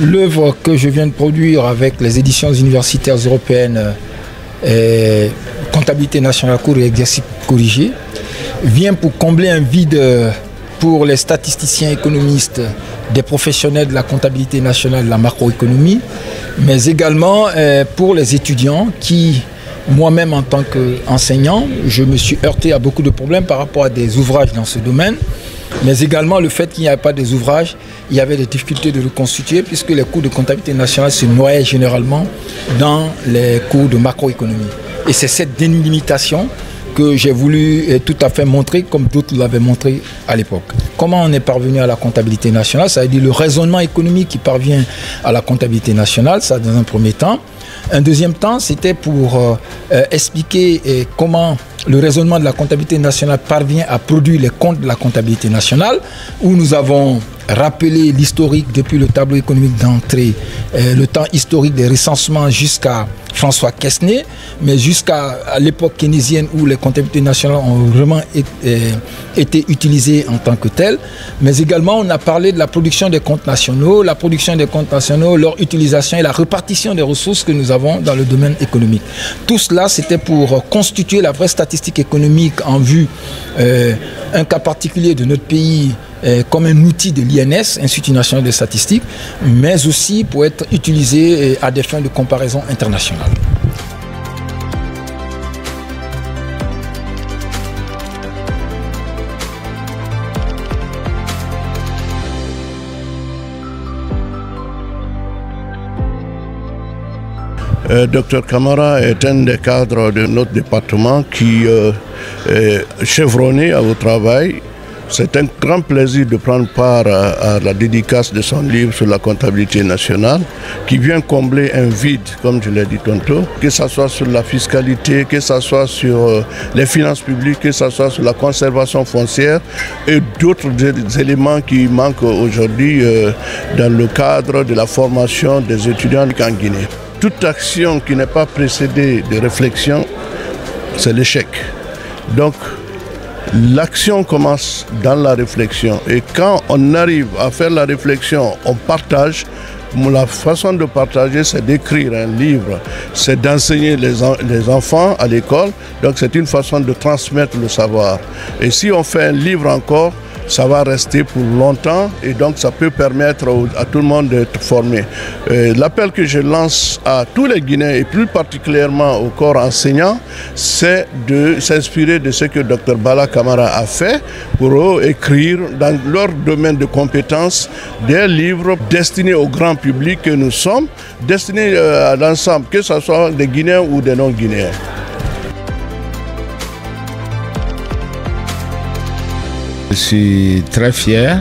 L'œuvre que je viens de produire avec les éditions universitaires européennes, Comptabilité nationale cours et exercice corrigé, vient pour combler un vide pour les statisticiens économistes, des professionnels de la comptabilité nationale, de la macroéconomie, mais également pour les étudiants qui, moi-même en tant qu'enseignant, je me suis heurté à beaucoup de problèmes par rapport à des ouvrages dans ce domaine, mais également le fait qu'il n'y avait pas des ouvrages, il y avait des difficultés de reconstituer puisque les cours de comptabilité nationale se noyaient généralement dans les cours de macroéconomie. Et c'est cette délimitation que j'ai voulu tout à fait montrer comme d'autres l'avaient montré à l'époque. Comment on est parvenu à la comptabilité nationale? Ça veut dire le raisonnement économique qui parvient à la comptabilité nationale, ça dans un premier temps. Un deuxième temps, c'était pour expliquer comment le raisonnement de la comptabilité nationale parvient à produire les comptes de la comptabilité nationale, où nous avons rappelé l'historique depuis le tableau économique d'entrée, le temps historique des recensements jusqu'à François Quesnay, mais jusqu'à l'époque keynésienne où les comptabilités nationales ont vraiment été utilisées en tant que telles. Mais également, on a parlé de la production des comptes nationaux, la production des comptes nationaux, leur utilisation et la répartition des ressources que nous avons dans le domaine économique. Tout cela, c'était pour constituer la vraie statistique économique en vue un cas particulier de notre pays comme un outil de l'INS, Institut national de statistique, mais aussi pour être utilisé à des fins de comparaison internationale. Dr Camara est un des cadres de notre département qui est chevronné au travail. C'est un grand plaisir de prendre part à la dédicace de son livre sur la comptabilité nationale qui vient combler un vide, comme je l'ai dit tantôt, que ce soit sur la fiscalité, que ce soit sur les finances publiques, que ce soit sur la conservation foncière et d'autres éléments qui manquent aujourd'hui dans le cadre de la formation des étudiants en Guinée. Toute action qui n'est pas précédée de réflexion, c'est l'échec. Donc, l'action commence dans la réflexion et quand on arrive à faire la réflexion, on partage. La façon de partager, c'est d'écrire un livre, c'est d'enseigner les enfants à l'école, donc c'est une façon de transmettre le savoir. Et si on fait un livre encore, ça va rester pour longtemps et donc ça peut permettre à tout le monde d'être formé. L'appel que je lance à tous les Guinéens et plus particulièrement au corps enseignant, c'est de s'inspirer de ce que Dr Bala Camara a fait pour écrire dans leur domaine de compétences des livres destinés au grand public que nous sommes, destinés à l'ensemble, que ce soit des Guinéens ou des non-Guinéens. Je suis très fier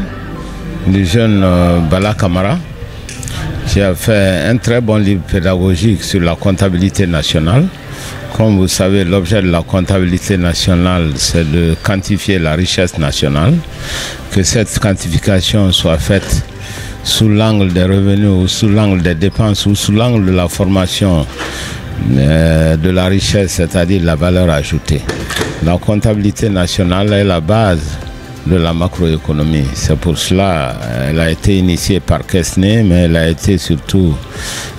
du jeune Bala Camara qui a fait un très bon livre pédagogique sur la comptabilité nationale. Comme vous savez, l'objet de la comptabilité nationale, c'est de quantifier la richesse nationale, que cette quantification soit faite sous l'angle des revenus ou sous l'angle des dépenses ou sous l'angle de la formation de la richesse, c'est-à-dire la valeur ajoutée. La comptabilité nationale est la base de la macroéconomie. C'est pour cela qu'elle a été initiée par Quesnay, mais elle a été surtout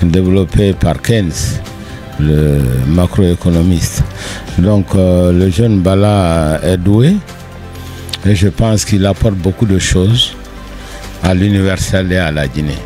développée par Keynes, le macroéconomiste. Donc le jeune Bala est doué et je pense qu'il apporte beaucoup de choses à l'universel et à la Guinée.